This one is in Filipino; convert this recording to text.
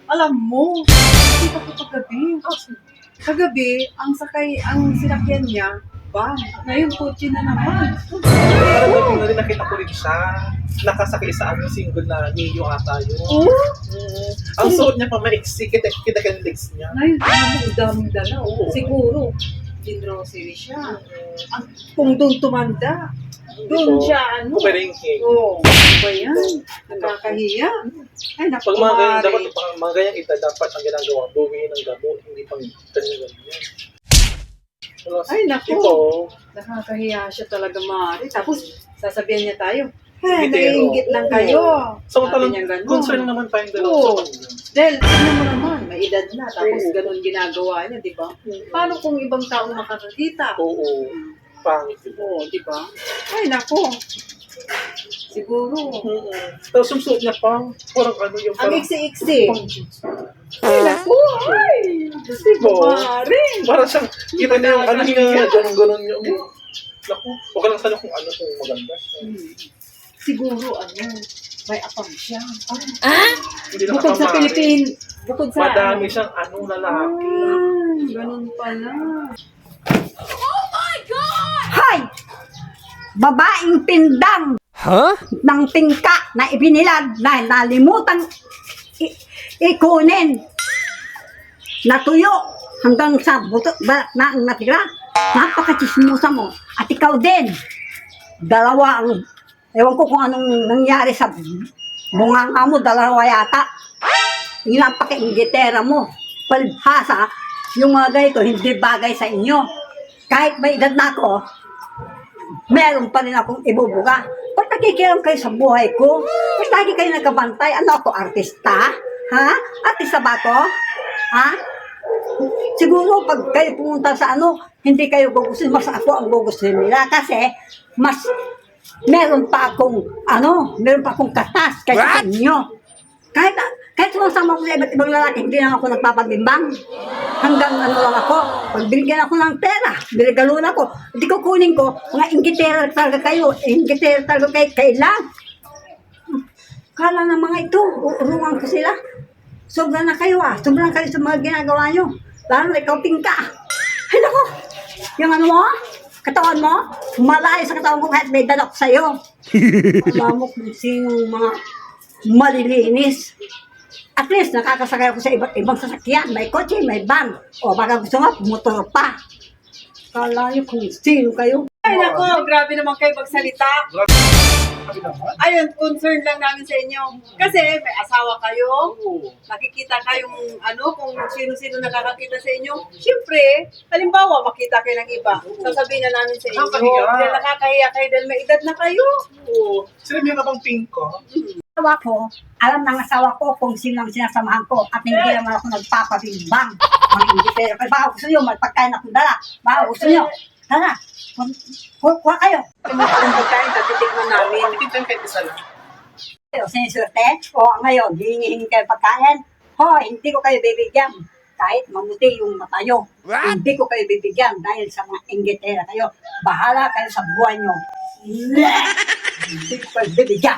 Alam mo, kita ko kagabi. Kagabi, ang sinakyan niya, van. Ngayon, kotse na naman. Parang gabi na rin nakita ko rin siya. Nakasakay sa single na Mio ata yun. Ang suot niya pa maiksi, kita yung legs niya. Ngayon, ang daming dala. Siguro, grocery siya. Kung doon tumanda, doon siya, Kumaringking. Ano ba yan? Nakakahiya. Ay, naku, Pag mga ganyan, kumari. dapat mga ganyang edad, dapat ang ginagawa, buwiin ng gamot, hindi pang ganyan. Ay, naku. Ito, Nakakahiya siya talaga, Mari. Tapos, sasabihan niya tayo, Ingitero. naiingit lang kayo. so Sabi talagang niya ganun. concern naman tayong dalawa Oo. sa kanya. Dahil, ano mo naman, may edad na, tapos Oo. ganun ginagawa niya, di ba? Paano kung ibang taong makakakita? Oo. Pangit yun. Oo, di ba? Ay, nako. Siguro. Tapos yung suot niya pang, parang ano yung Ang parang... iksi-iksi. Ay, nako. Ay, Oo. Mari. Parang siyang, kita niya yung ano niya, ganun-ganun niya. Naku, huwag ka lang sana kung ano kung maganda. Siguro, may apang siya. Hindi na Bukod sa kapamari. Philippines, bukod sa... Madami siyang lalaki. Ganun pala. Hoy! Babaeng tindang ng tingka na ibinilag dahil nalimutan ikunin. Natuyo hanggang sa buto balat na ang natira. Napakachismosa mo. At ikaw din. Dalawa ang... Ewan ko kung anong nangyari sa bunganga mo. Dalawa yata. Yung napaka-ingitera mo. Palibhasa, yung mga ganito hindi bagay sa inyo. Kahit may edad na ako, meron pa rin akong ibubuga. Ba't nakikialam kayo sa buhay ko? Ba't lagi kayo nagkabantay? Ano ako, artista? Ha? Artista ba ako? Ha? Siguro pag kayo pumunta sa hindi kayo gugustuhin, mas ako ang gugustuhin nila. Kasi, mas meron pa akong katas kaysa sa inyo. Kahit sumasama ko sa iba't ibang lalaki, hindi lang ako nagpapabimbang. Hanggang lang ako, pag binigyan ako ng pera, binigaluan ako, hindi ko kunin ko, mga ingitera talaga kayo, ingitera talaga kayo, kailan? Kala ng mga ito, uurungan ko sila. Sobra na kayo sobra na kayo sa mga ginagawa nyo. Lalo na ikaw tingka. Ay naku, yung mo, katawan mo, malayo sa katawan ko kahit may dalak sa'yo. Alam mo kung sinong mga malilinis. At least, nakakasakay ako sa iba't ibang sasakyan. May kotse, may van. O baka gusto nga, motor pa. Kala nyo kung sino kayo. Ay, nako. Grabe naman kayo magsalita. Ayun, concern lang namin sa inyo. Kasi may asawa kayo. Nakikita kayong kung sino-sino nakakakita sa inyo. Siyempre, halimbawa, makita kayo ng iba. Sasabihin na namin sa inyo. Nakakahiya. Dahil nakakahiya kayo dahil may edad na kayo. Oo. Sila niya na bang pink ko? Asawa ko, alam ng asawa ko kung sino ang sinasamahan ko at hindi naman ako nagpapabimbang. Mga ingitero. Kaya baka gusto nyo, may pagkain akong dala. Baka gusto nyo. Tara, kuha kayo. Yung mga kung pagkain, tatitikman namin. Titignan kahit isa lang. Siniswerte, o ngayon, hihingi kayo pagkain. Hindi ko kayo bibigyan. Kahit mamuti yung mata nyo. Hindi ko kayo bibigyan dahil sa mga ingitera kayo. Bahala kayo sa buhay nyo. Hindi ko kayo bibigyan.